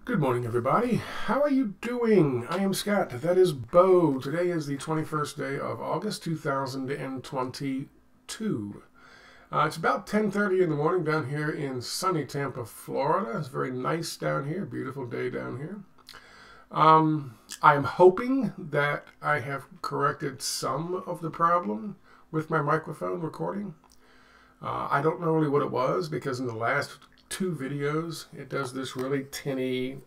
Good morning, everybody. How are you doing? I am Scott. That is Bo. Today is the 21st day of August, 2022. It's about 10:30 in the morning down here in sunny Tampa, Florida. It's very nice down here. Beautiful day down here. I'm hoping that I have corrected some of the problem with my microphone recording. I don't know really what it was because in the last two videos it does this really tinny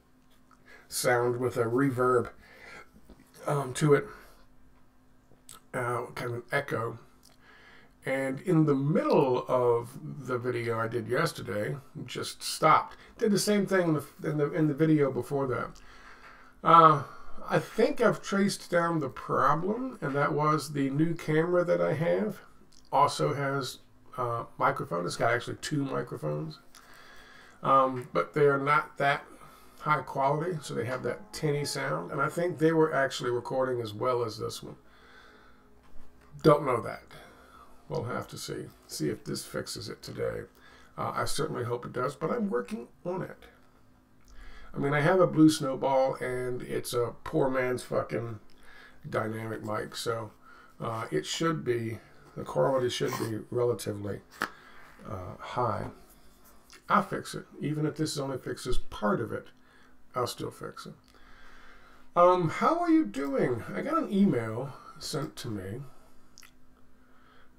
sound with a reverb to it, kind of an echo. And in the middle of the video I did yesterday, just stopped. Did the same thing in the video before that. I think I've traced down the problem, and that was the new camera that I have also has microphone. It's got actually two microphones, but they are not that high quality, so they have that tinny sound. And I think they were actually recording as well as this one. Don't know that. We'll have to see if this fixes it today. I certainly hope it does, but I'm working on it. I mean, I have a Blue Snowball, and it's a poor man's fucking dynamic mic, so it should be, the quality should be relatively high. I'll fix it. Even if this only fixes part of it, I'll still fix it. How are you doing? I got an email sent to me.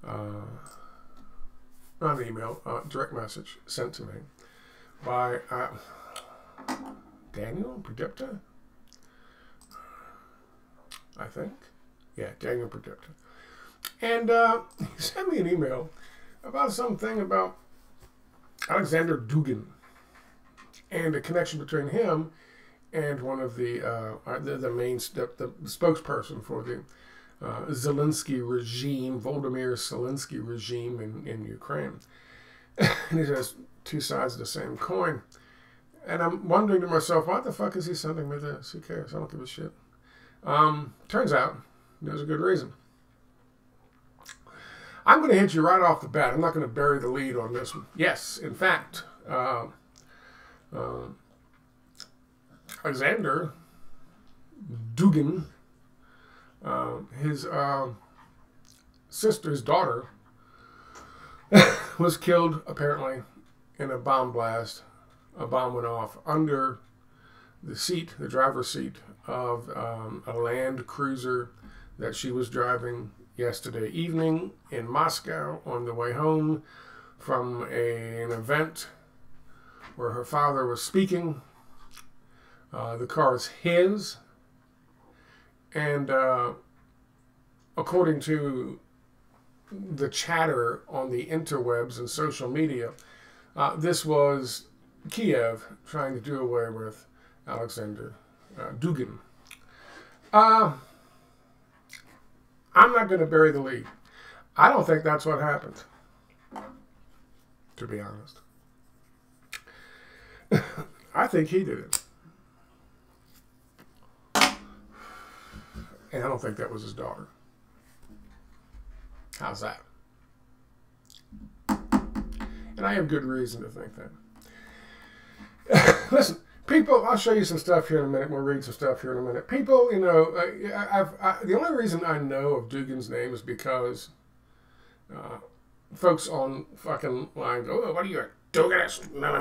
Not an email, direct message sent to me by Daniel Predicta, I think. Yeah, Daniel Predicta. And he sent me an email about something about Alexander Dugin and a connection between him and one of the spokesperson for the Zelensky regime, Volodymyr Zelensky regime in Ukraine. And he says two sides of the same coin. And I'm wondering to myself, why the fuck is he sending me this? Who cares? I don't give a shit. Turns out there's a good reason. I'm going to hit you right off the bat. I'm not going to bury the lead on this one. Yes, in fact, Alexander Dugin, his sister, his daughter, was killed apparently in a bomb blast. A bomb went off under the seat, the driver's seat of a Land Cruiser that she was driving yesterday evening in Moscow on the way home from an event where her father was speaking. The car is his, and according to the chatter on the interwebs and social media, this was Kiev trying to do away with Alexander Dugin. I'm not going to bury the lead. I don't think that's what happened, to be honest. I think he did it. And I don't think that was his daughter. How's that? And I have good reason to think that. Listen, people, I'll show you some stuff here in a minute. We'll read some stuff here in a minute. People, you know, the only reason I know of Dugin's name is because folks on fucking line go, oh, what are you, a Duginist? No.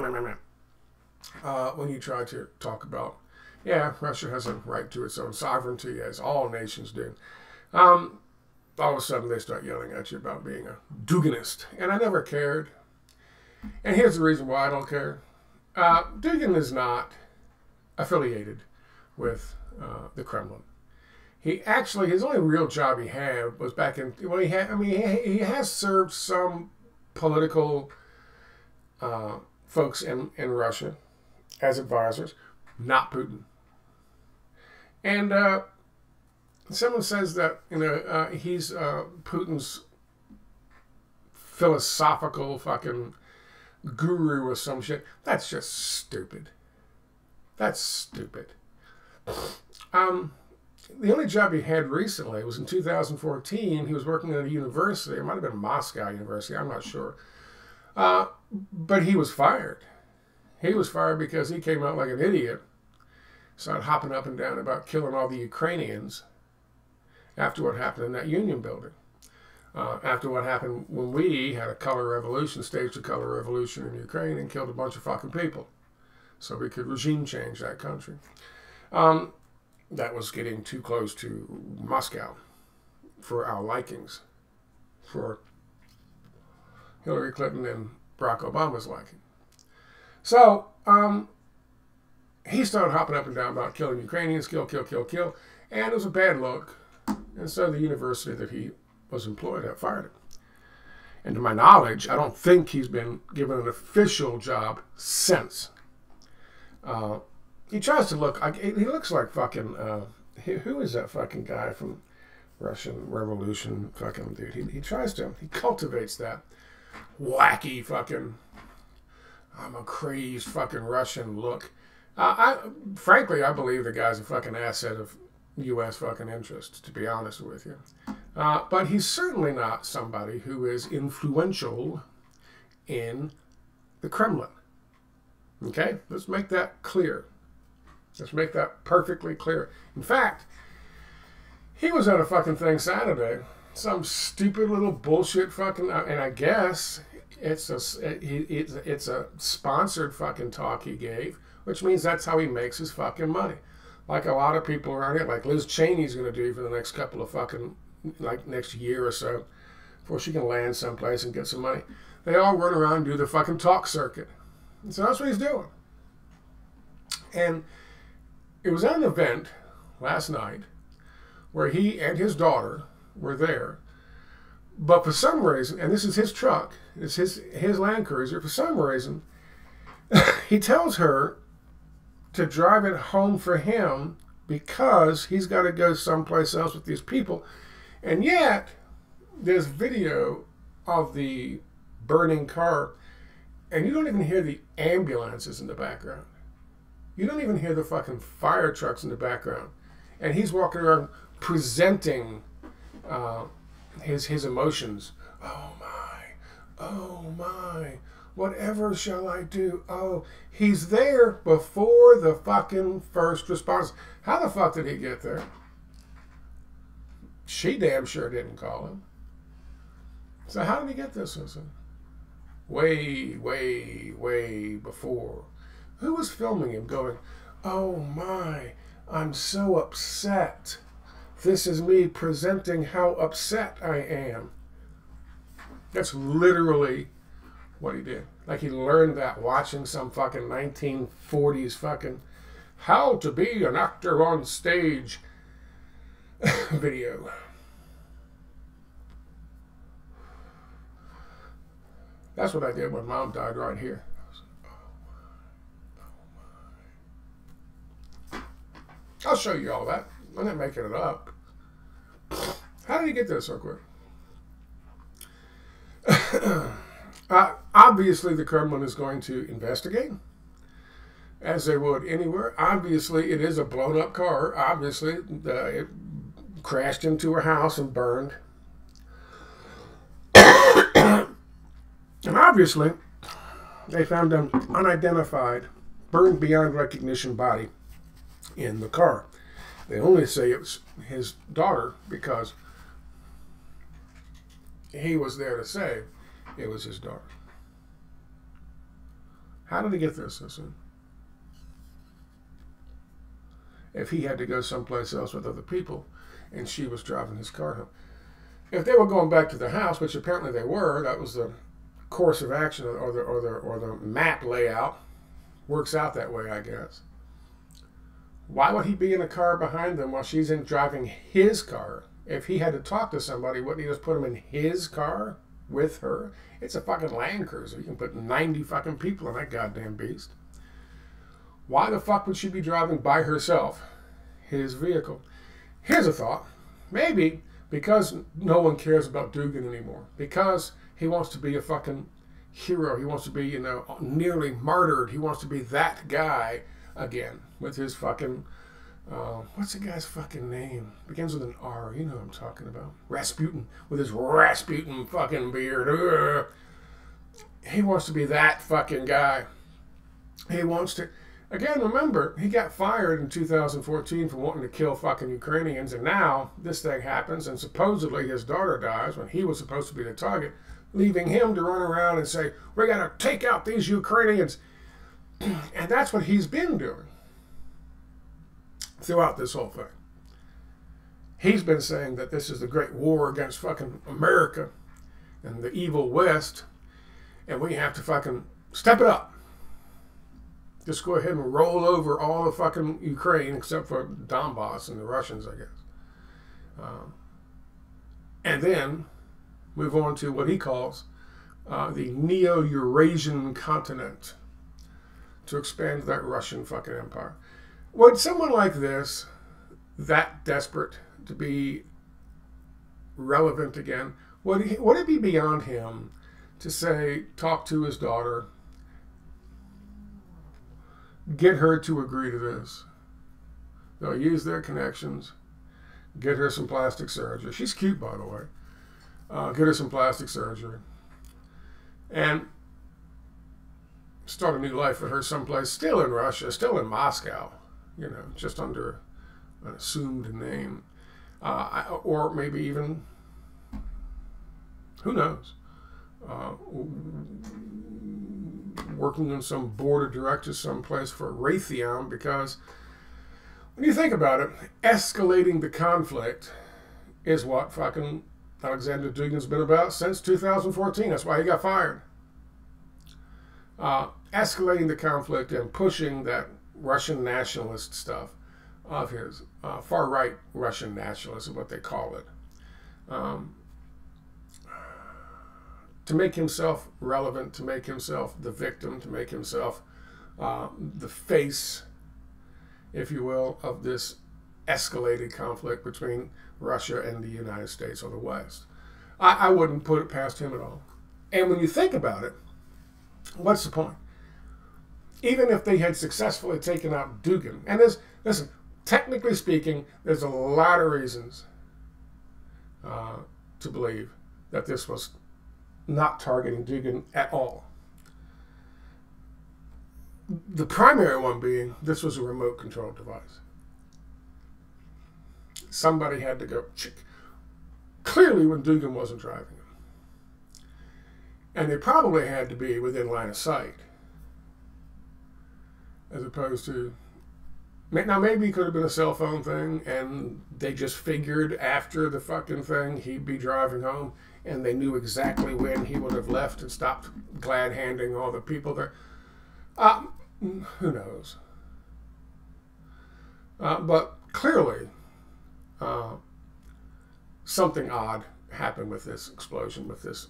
When you try to talk about, yeah, Russia has a right to its own sovereignty, as all nations do. All of a sudden they start yelling at you about being a Duginist. And I never cared. And here's the reason why I don't care. Dugin is not affiliated with the Kremlin. He actually, his only real job he had was back in, well, he has served some political folks in Russia as advisors, not Putin. And someone says that, you know, he's Putin's philosophical fucking guru or some shit. That's just stupid. That's stupid. The only job he had recently was in 2014. He was working at a university. It might have been Moscow University. I'm not sure. But he was fired. He was fired because he came out like an idiot started hopping up and down about killing all the Ukrainians after what happened in that Union building. After what happened when we had a color revolution, staged a color revolution in Ukraine and killed a bunch of fucking people so we could regime change that country. That was getting too close to Moscow for our likings, for Hillary Clinton and Barack Obama's liking. So he started hopping up and down about killing Ukrainians, kill, kill, kill, kill, and it was a bad look. And so the university that he was employed at fired him. And to my knowledge, I don't think he's been given an official job since. He tries to look, he looks like fucking, who is that fucking guy from Russian Revolution fucking dude? He cultivates that wacky fucking, I'm a crazed fucking Russian look. Frankly, I believe the guy's a fucking asset of U.S. fucking interests, to be honest with you. But he's certainly not somebody who is influential in the Kremlin. Okay? Let's make that clear. Let's make that perfectly clear. In fact, he was at a fucking thing Saturday. Some stupid little bullshit fucking, and I guess it's a sponsored fucking talk he gave, which means that's how he makes his fucking money. Like a lot of people around here, like Liz Cheney's going to do for the next couple of fucking, like next year or so, before she can land someplace and get some money. They all run around and do the fucking talk circuit. And so that's what he's doing. And it was at an event last night where he and his daughter were there. But for some reason, and this is his truck, it's his Land Cruiser, for some reason, he tells her to drive it home for him because he's got to go someplace else with these people. And yet, there's video of the burning car, and you don't even hear the ambulances in the background. You don't even hear the fucking fire trucks in the background. And he's walking around presenting his emotions. Oh my, whatever shall I do? Oh, he's there before the fucking first response. How the fuck did he get there? She damn sure didn't call him. So how did he get this? Way before. Who was filming him going, oh my, I'm so upset. This is me presenting how upset I am. That's literally what he did. Like he learned that watching some fucking 1940s fucking how to be an actor on stage video. That's what I did when Mom died right here. I'll show you all that. I'm not making it up. How did he get there so quick? Obviously, the Kremlin is going to investigate, as they would anywhere. Obviously, it is a blown-up car. Obviously, it crashed into a house and burned. And obviously, they found an unidentified, burned beyond recognition body in the car. They only say it was his daughter because he was there to say it was his daughter. How did he get there so soon? If he had to go someplace else with other people and she was driving his car home. If they were going back to the house, which apparently they were, that was the course of action or the map layout. Works out that way, I guess. Why would he be in a car behind them while she's in driving his car? If he had to talk to somebody, wouldn't he just put him in his car with her? It's a fucking Land Cruiser. You can put 90 fucking people in that goddamn beast. Why the fuck would she be driving by herself his vehicle? Here's a thought. Maybe because no one cares about Dugin anymore. Because he wants to be a fucking hero. He wants to be, nearly martyred. He wants to be that guy again with his fucking, what's the guy's fucking name? Begins with an R. You know what I'm talking about. Rasputin. With his Rasputin fucking beard. Ugh. He wants to be that fucking guy. He wants to, Again, remember, he got fired in 2014 for wanting to kill fucking Ukrainians, and now this thing happens, and supposedly his daughter dies when he was supposed to be the target, leaving him to run around and say, we gotta take out these Ukrainians. And that's what he's been doing throughout this whole thing. He's been saying that this is the great war against fucking America and the evil West, and we have to fucking step it up. Just go ahead and roll over all of fucking Ukraine except for Donbass and the Russians, I guess. And then move on to what he calls the Neo-Eurasian continent to expand that Russian fucking empire. Would someone like this, that desperate to be relevant again, would it be beyond him to say, talk to his daughter, get her to agree to this? They'll use their connections, get her some plastic surgery. She's cute, by the way. Get her some plastic surgery, and start a new life for her someplace, still in Russia, still in Moscow, you know, just under an assumed name. Or maybe even, who knows, working on some board of directors someplace for Raytheon, because when you think about it, escalating the conflict is what fucking Alexander Dugin's been about since 2014. That's why he got fired. Escalating the conflict and pushing that Russian nationalist stuff of his, far-right Russian nationalists is what they call it, to make himself relevant, to make himself the victim, to make himself the face, if you will, of this escalated conflict between Russia and the United States or the West. I wouldn't put it past him at all. And when you think about it, what's the point? Even if they had successfully taken out Dugin, and listen, technically speaking, there's a lot of reasons to believe that this was not targeting Dugin at all. The primary one being, this was a remote control device. Somebody had to go, clearly when Dugin wasn't driving him. And they probably had to be within line of sight, as opposed to, now maybe it could have been a cell phone thing, and they just figured after the fucking thing he'd be driving home, and they knew exactly when he would have left and stopped glad-handing all the people there. Who knows? But clearly, something odd happened with this explosion, with this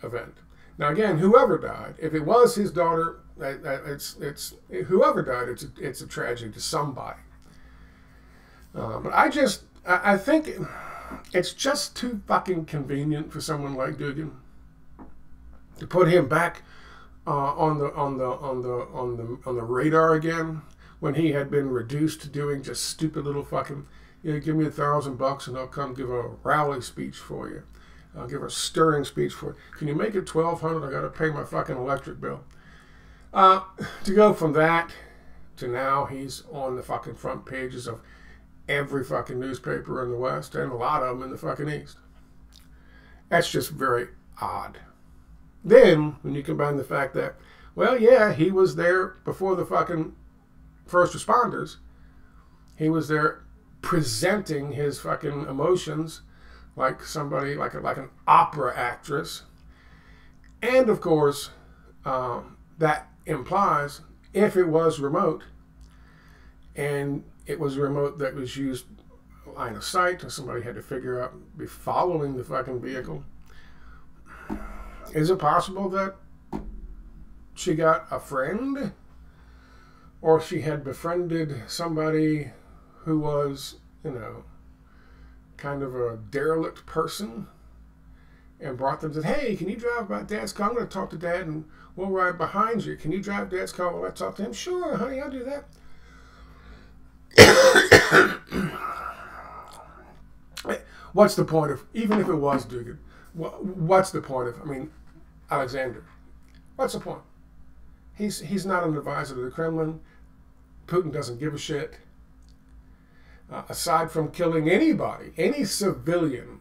event. Now again, whoever died, if it was his daughter, whoever died, it's a tragedy to somebody. But I think it's just too fucking convenient for someone like Dugin to put him back on the radar again, when he had been reduced to doing just stupid little fucking, you know, give me $1,000 and I'll come give a rally speech for you. I'll give a stirring speech for you. Can you make it $1,200? I got to pay my fucking electric bill. To go from that to now he's on the fucking front pages of every fucking newspaper in the West, and a lot of them in the fucking East. That's just very odd. Then, when you combine the fact that, well, yeah, he was there before the fucking first responders. He was there presenting his fucking emotions like somebody, like an opera actress. And, of course, that implies, if it was remote, and it was a remote that was used line of sight, or somebody had to figure out, be following the fucking vehicle, is it possible that she got a friend, or she had befriended somebody who was, you know, kind of a derelict person, and brought them to, hey, can you drive by Dad's car? I'm going to talk to Dad and we'll ride behind you. Can you drive Dad's car while I talk to him? Sure, honey, I'll do that. What's the point of, even if it was Dugin, what's the point of, I mean, Alexander, what's the point? He's not an advisor to the Kremlin. Putin doesn't give a shit. Aside from killing anybody, any civilian,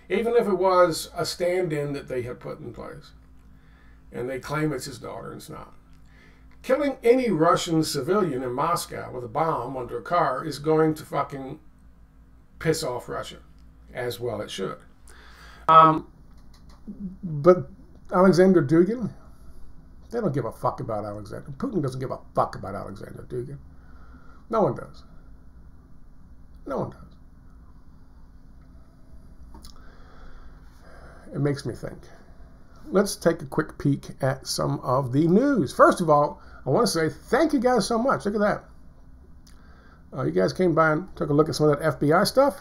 even if it was a stand-in that they had put in place, and they claim it's his daughter and it's not. Killing any Russian civilian in Moscow with a bomb under a car is going to fucking piss off Russia, as well it should. But Alexander Dugin, they don't give a fuck about Alexander. Putin doesn't give a fuck about Alexander Dugin. No one does. No one does. It makes me think. Let's take a quick peek at some of the news. First of all, I want to say thank you guys so much. Look at that. You guys came by and took a look at some of that FBI stuff.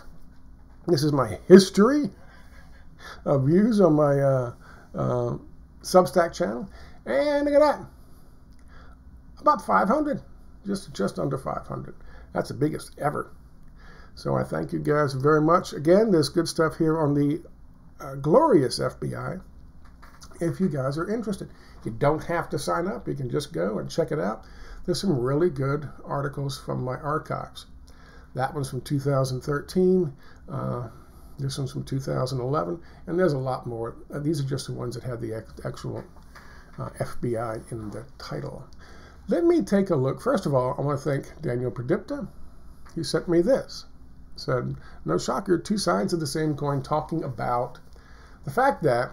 This is my history of views on my Substack channel. And look at that. About 500. Just under 500. That's the biggest ever. So I thank you guys very much. Again, there's good stuff here on the glorious FBI if you guys are interested. You don't have to sign up. You can just go and check it out. There's some really good articles from my archives. That one's from 2013. This one's from 2011. And there's a lot more. These are just the ones that have the actual FBI in the title. Let me take a look. First of all, I want to thank Daniel Pradipta. He sent me this. Said, no shocker, two sides of the same coin, talking about the fact that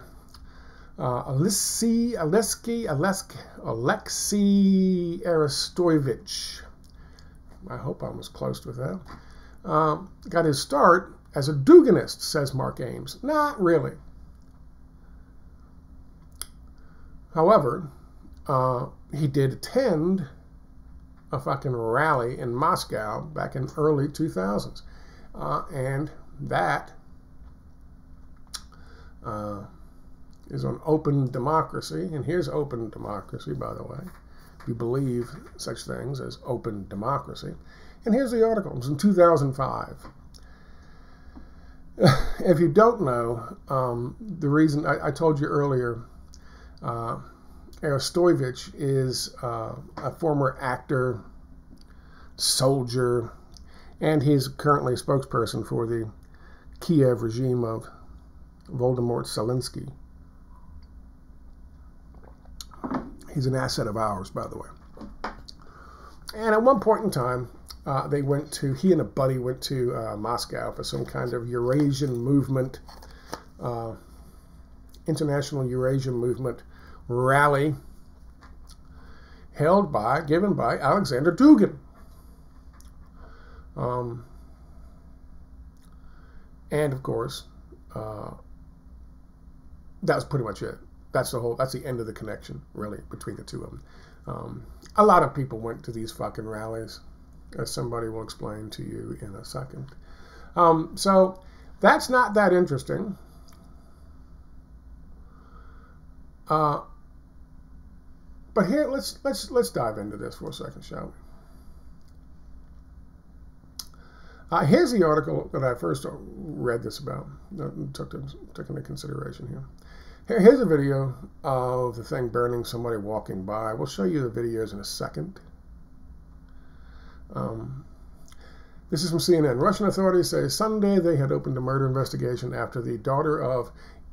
Alexei Arestovich, I hope I was close with that, got his start as a Duginist, says Mark Ames. Not really. However, he did attend a fucking rally in Moscow back in early 2000s. And that is on open democracy. And here's open democracy, by the way, if you believe such things as open democracy. And here's the article. It was in 2005. If you don't know, the reason I told you earlier, Arestovich is a former actor, soldier, and he's currently a spokesperson for the Kiev regime of Voldemort Zelensky. He's an asset of ours, by the way. And at one point in time, he and a buddy went to Moscow for some kind of Eurasian movement, International Eurasian Movement rally given by Alexander Dugin. And of course, that was pretty much it. That's the end of the connection, really, between the two of them. A lot of people went to these fucking rallies, as somebody will explain to you in a second. So that's not that interesting. But here, let's dive into this for a second, shall we? Here's the article that I first read this about, took into consideration here. Here's a video of the thing burning, somebody walking by. We'll show you the videos in a second. This is from CNN. Russian authorities say Sunday they had opened a murder investigation after the daughter of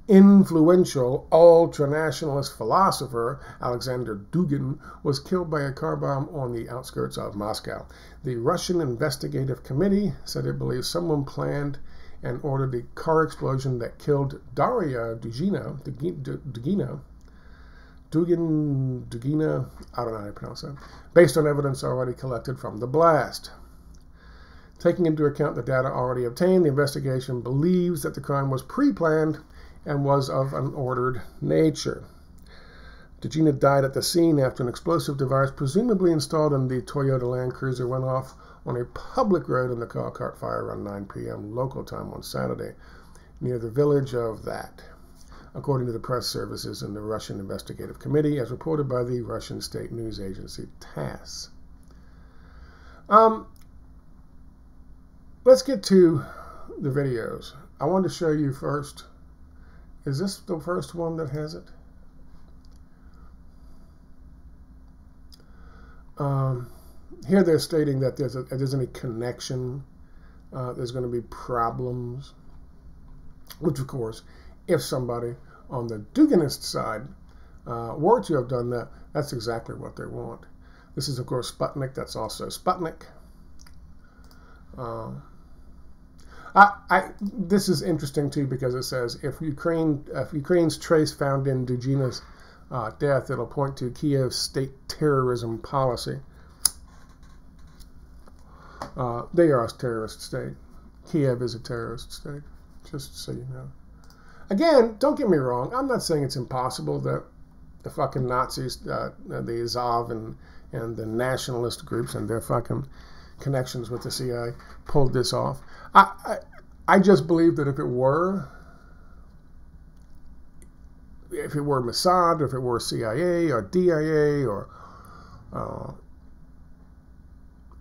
influential ultranationalist philosopher Alexander Dugin was killed by a car bomb on the outskirts of Moscow. The Russian Investigative Committee said it believes someone planned and ordered the car explosion that killed Daria Dugina, I don't know how to pronounce that, based on evidence already collected from the blast. Taking into account the data already obtained, the investigation believes that the crime was pre-planned and was of an ordered nature. Dugina died at the scene after an explosive device presumably installed in the Toyota Land Cruiser went off on a public road and the car caught fire around 9 p.m. local time on Saturday near the village of that, according to the press services and the Russian Investigative Committee, as reported by the Russian state news agency TASS. Let's get to the videos. I want to show you first. Is this the first one that has it? Here they're stating that if there's any connection, there's going to be problems, which of course, if somebody on the Duginist side were to have done that, that's exactly what they want. This is of course Sputnik, that's also Sputnik. This is interesting too because it says if Ukraine's trace found in Dugina's death, it'll point to Kiev's state terrorism policy. They are a terrorist state. Kiev is a terrorist state, just so you know. Again, don't get me wrong. I'm not saying it's impossible that the fucking Nazis, the Azov and the nationalist groups and their fucking connections with the CIA pulled this off. I just believe that if it were Mossad, or if it were CIA or DIA or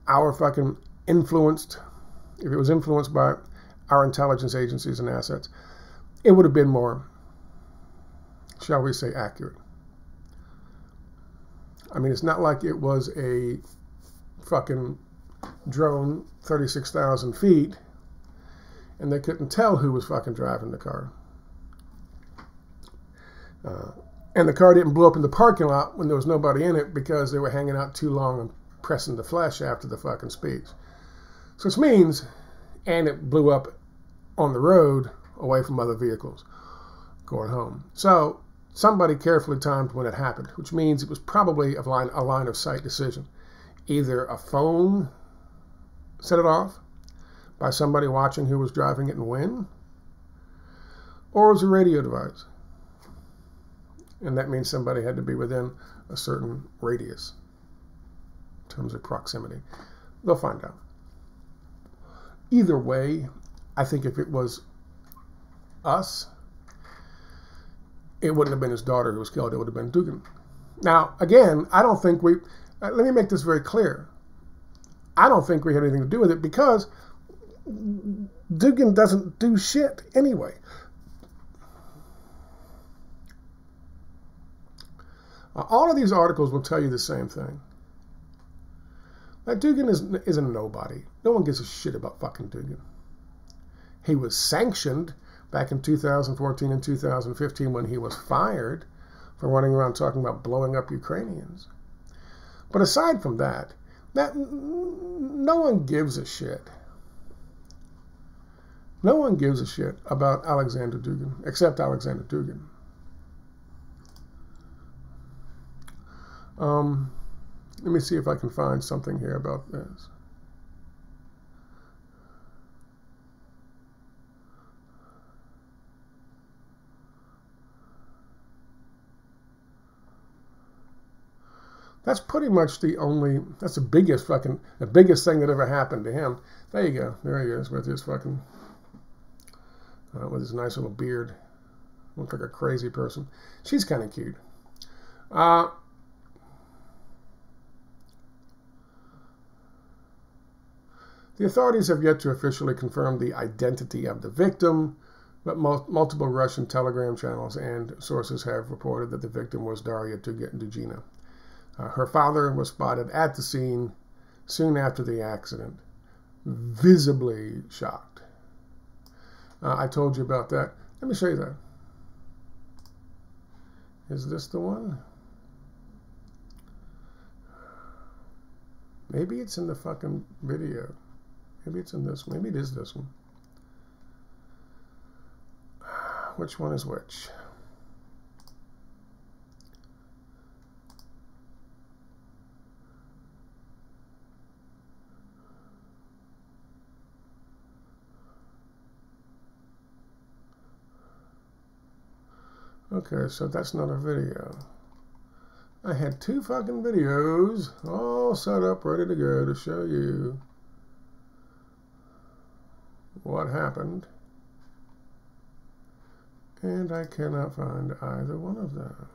our fucking influenced, if it was influenced by our intelligence agencies and assets, it would have been more, shall we say, accurate. I mean, it's not like it was a fucking drone 36,000 feet and they couldn't tell who was fucking driving the car. And the car didn't blow up in the parking lot when there was nobody in it because they were hanging out too long and pressing the flesh after the fucking speech. So which means, and it blew up on the road away from other vehicles going home. So somebody carefully timed when it happened, which means it was probably a line of sight decision. Either a phone set it off by somebody watching who was driving it and when, or it was a radio device. And that means somebody had to be within a certain radius in terms of proximity. They'll find out. Either way, I think if it was us, it wouldn't have been his daughter who was killed. It would have been Dugin. Now, again, I don't think let me make this very clear. I don't think we had anything to do with it because Dugin doesn't do shit anyway. All of these articles will tell you the same thing. That Dugin is a nobody. No one gives a shit about fucking Dugin. He was sanctioned back in 2014 and 2015 when he was fired for running around talking about blowing up Ukrainians. But aside from that, no one gives a shit. No one gives a shit about Alexander Dugin, except Alexander Dugin. Let me see if I can find something here about this. That's pretty much that's the biggest thing that ever happened to him. There you go. There he is with his fucking, with his nice little beard. Looks like a crazy person. She's kind of cute. The authorities have yet to officially confirm the identity of the victim, but multiple Russian telegram channels and sources have reported that the victim was Daria Dugina. Her father was spotted at the scene soon after the accident, visibly shocked. I told you about that. Let me show you that. Is this the one? Maybe it's in the fucking video. Maybe it's in this one. Maybe it is this one. Which one is which? Okay, so that's not a video. I had two fucking videos all set up, ready to go to show you what happened. And I cannot find either one of them.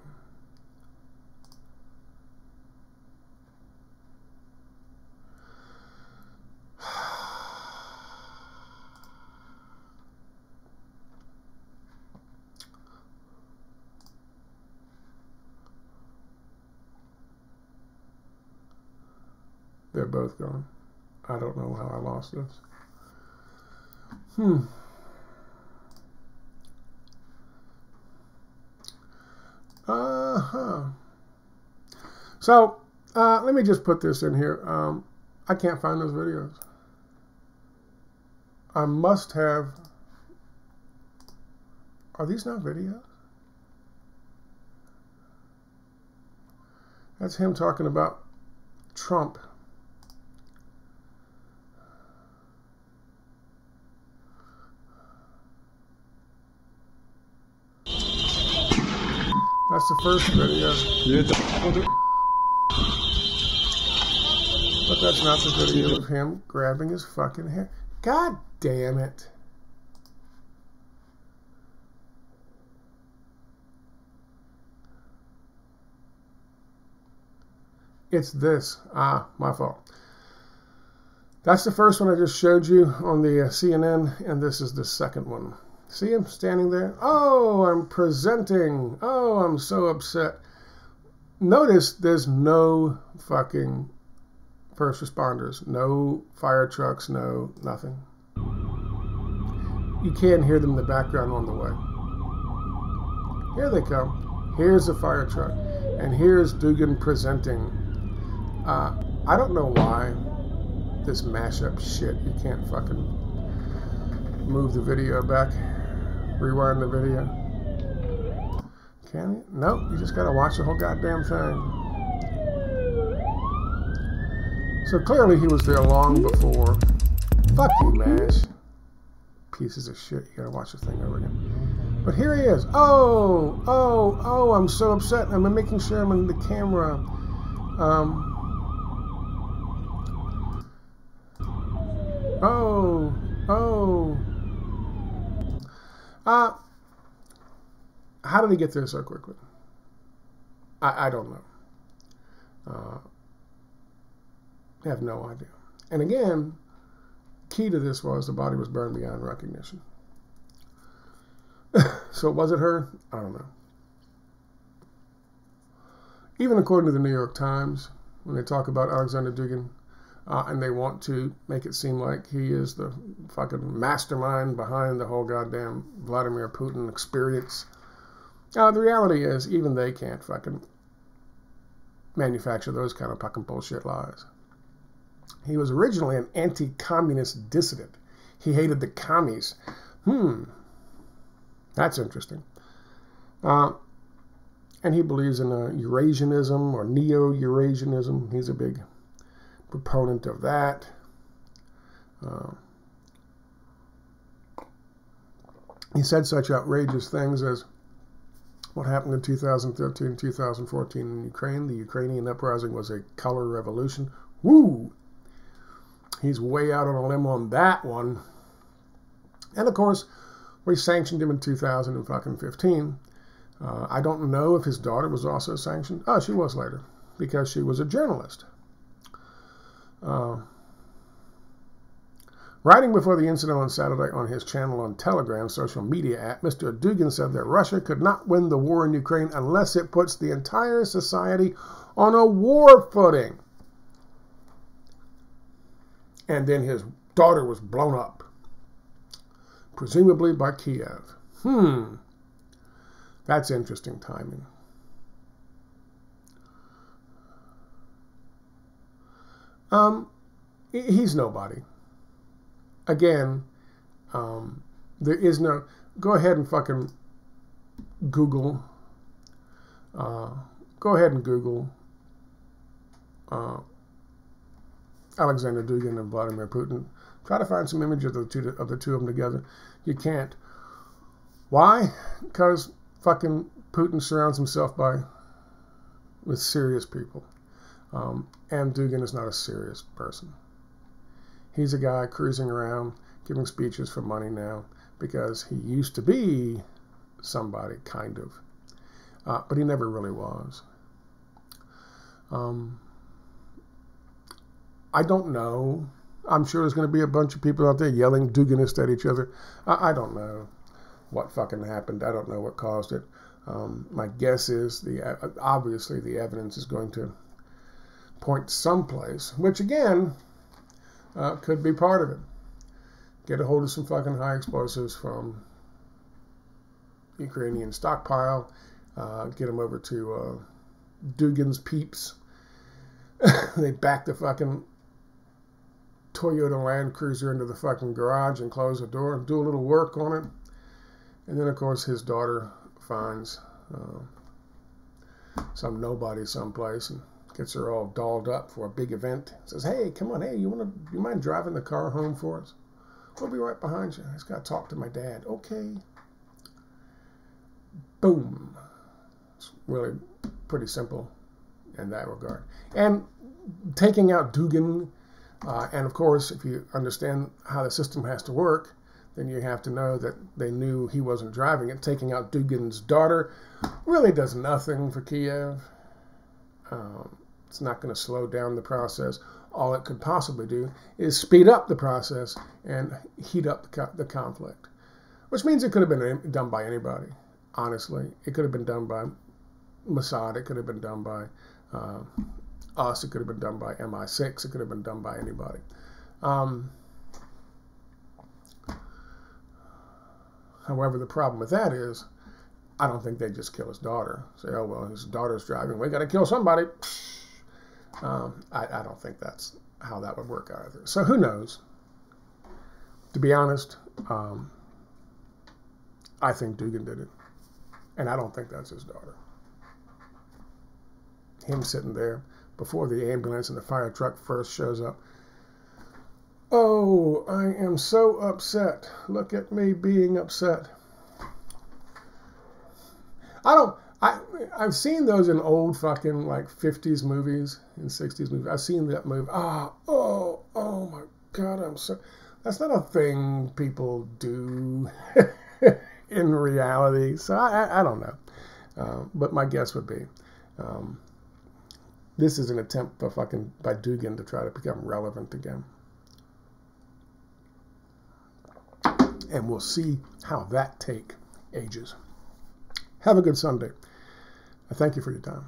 they're both gone. I don't know how I lost this. So, let me just put this in here. I can't find those videos. I must have... Are these not videos? That's him talking about Trump. That's the first video. But that's not the video of him grabbing his fucking hair. God damn it. It's this. My fault. That's the first one I just showed you on the CNN, and this is the second one. See him standing there? Oh, I'm presenting. Oh, I'm so upset. Notice there's no fucking first responders. No fire trucks, no nothing. You can't hear them in the background on the way. Here they come. Here's the fire truck. And here's Dugin presenting. I don't know why this mashup shit. You can't fucking move the video back. Rewind the video. Can you? Nope, you just gotta watch the whole goddamn thing. So clearly he was there long before. Fuck you, MASH. Pieces of shit. You gotta watch the thing over again. But here he is. Oh, I'm so upset. I'm making sure I'm in the camera. How did he get there so quickly? I don't know. I have no idea. And again, key to this was the body was burned beyond recognition. So was it her? I don't know. Even according to the New York Times, when they talk about Alexander Dugin, and they want to make it seem like he is the fucking mastermind behind the whole goddamn Vladimir Putin experience. The reality is, even they can't fucking manufacture those kind of fucking bullshit lies. He was originally an anti-communist dissident. He hated the commies. That's interesting. And he believes in Eurasianism or neo-Eurasianism. He's a big proponent of that. He said such outrageous things as what happened in 2013, 2014 in Ukraine. The Ukrainian uprising was a color revolution. Woo! He's way out on a limb on that one. And of course, we sanctioned him in 2015. I don't know if his daughter was also sanctioned. Oh, she was later, because she was a journalist. Writing before the incident on Saturday on his channel on Telegram social media app, Mr. Dugin said that Russia could not win the war in Ukraine unless it puts the entire society on a war footing. And then his daughter was blown up, presumably by Kiev. That's interesting timing. He's nobody. Again, there is no... Go ahead and fucking Google. Go ahead and Google Alexander Dugin and Vladimir Putin. Try to find some images of the two of them together. You can't. Why? Because fucking Putin surrounds himself with serious people. And Dugin is not a serious person. He's a guy cruising around giving speeches for money now because he used to be somebody, kind of. But he never really was. I don't know. I'm sure there's going to be a bunch of people out there yelling Duginist at each other. I don't know what fucking happened. I don't know what caused it. My guess is obviously the evidence is going to point someplace, which again could be part of it. Get a hold of some fucking high explosives from Ukrainian stockpile, get them over to Dugin's peeps. They back the fucking Toyota Land Cruiser into the fucking garage and close the door and do a little work on it. And then, of course, his daughter finds some nobody someplace and gets her all dolled up for a big event. Says, hey, come on, hey, you mind driving the car home for us? We'll be right behind you. I just got to talk to my dad. Okay. Boom. It's really pretty simple in that regard. And taking out Dugin, and of course, if you understand how the system has to work, then you have to know that they knew he wasn't driving it. Taking out Dugin's daughter really does nothing for Kiev. It's not going to slow down the process. All it could possibly do is speed up the process and heat up the conflict, which means it could have been done by anybody, honestly. It could have been done by Mossad. It could have been done by us. It could have been done by MI6. It could have been done by anybody. However, the problem with that is, I don't think they'd just kill his daughter. Say, oh, well, his daughter's driving. We got to kill somebody. I don't think that's how that would work either. So who knows? To be honest, I think Dugin did it. And I don't think that's his daughter. Him sitting there before the ambulance and the fire truck first shows up. Oh, I am so upset. Look at me being upset. I've seen those in old fucking like 50s movies and 60s movies. I've seen that movie. Oh my God, that's not a thing people do in reality. So I don't know. But my guess would be this is an attempt by Dugin to try to become relevant again. And we'll see how that take ages. Have a good Sunday. I thank you for your time.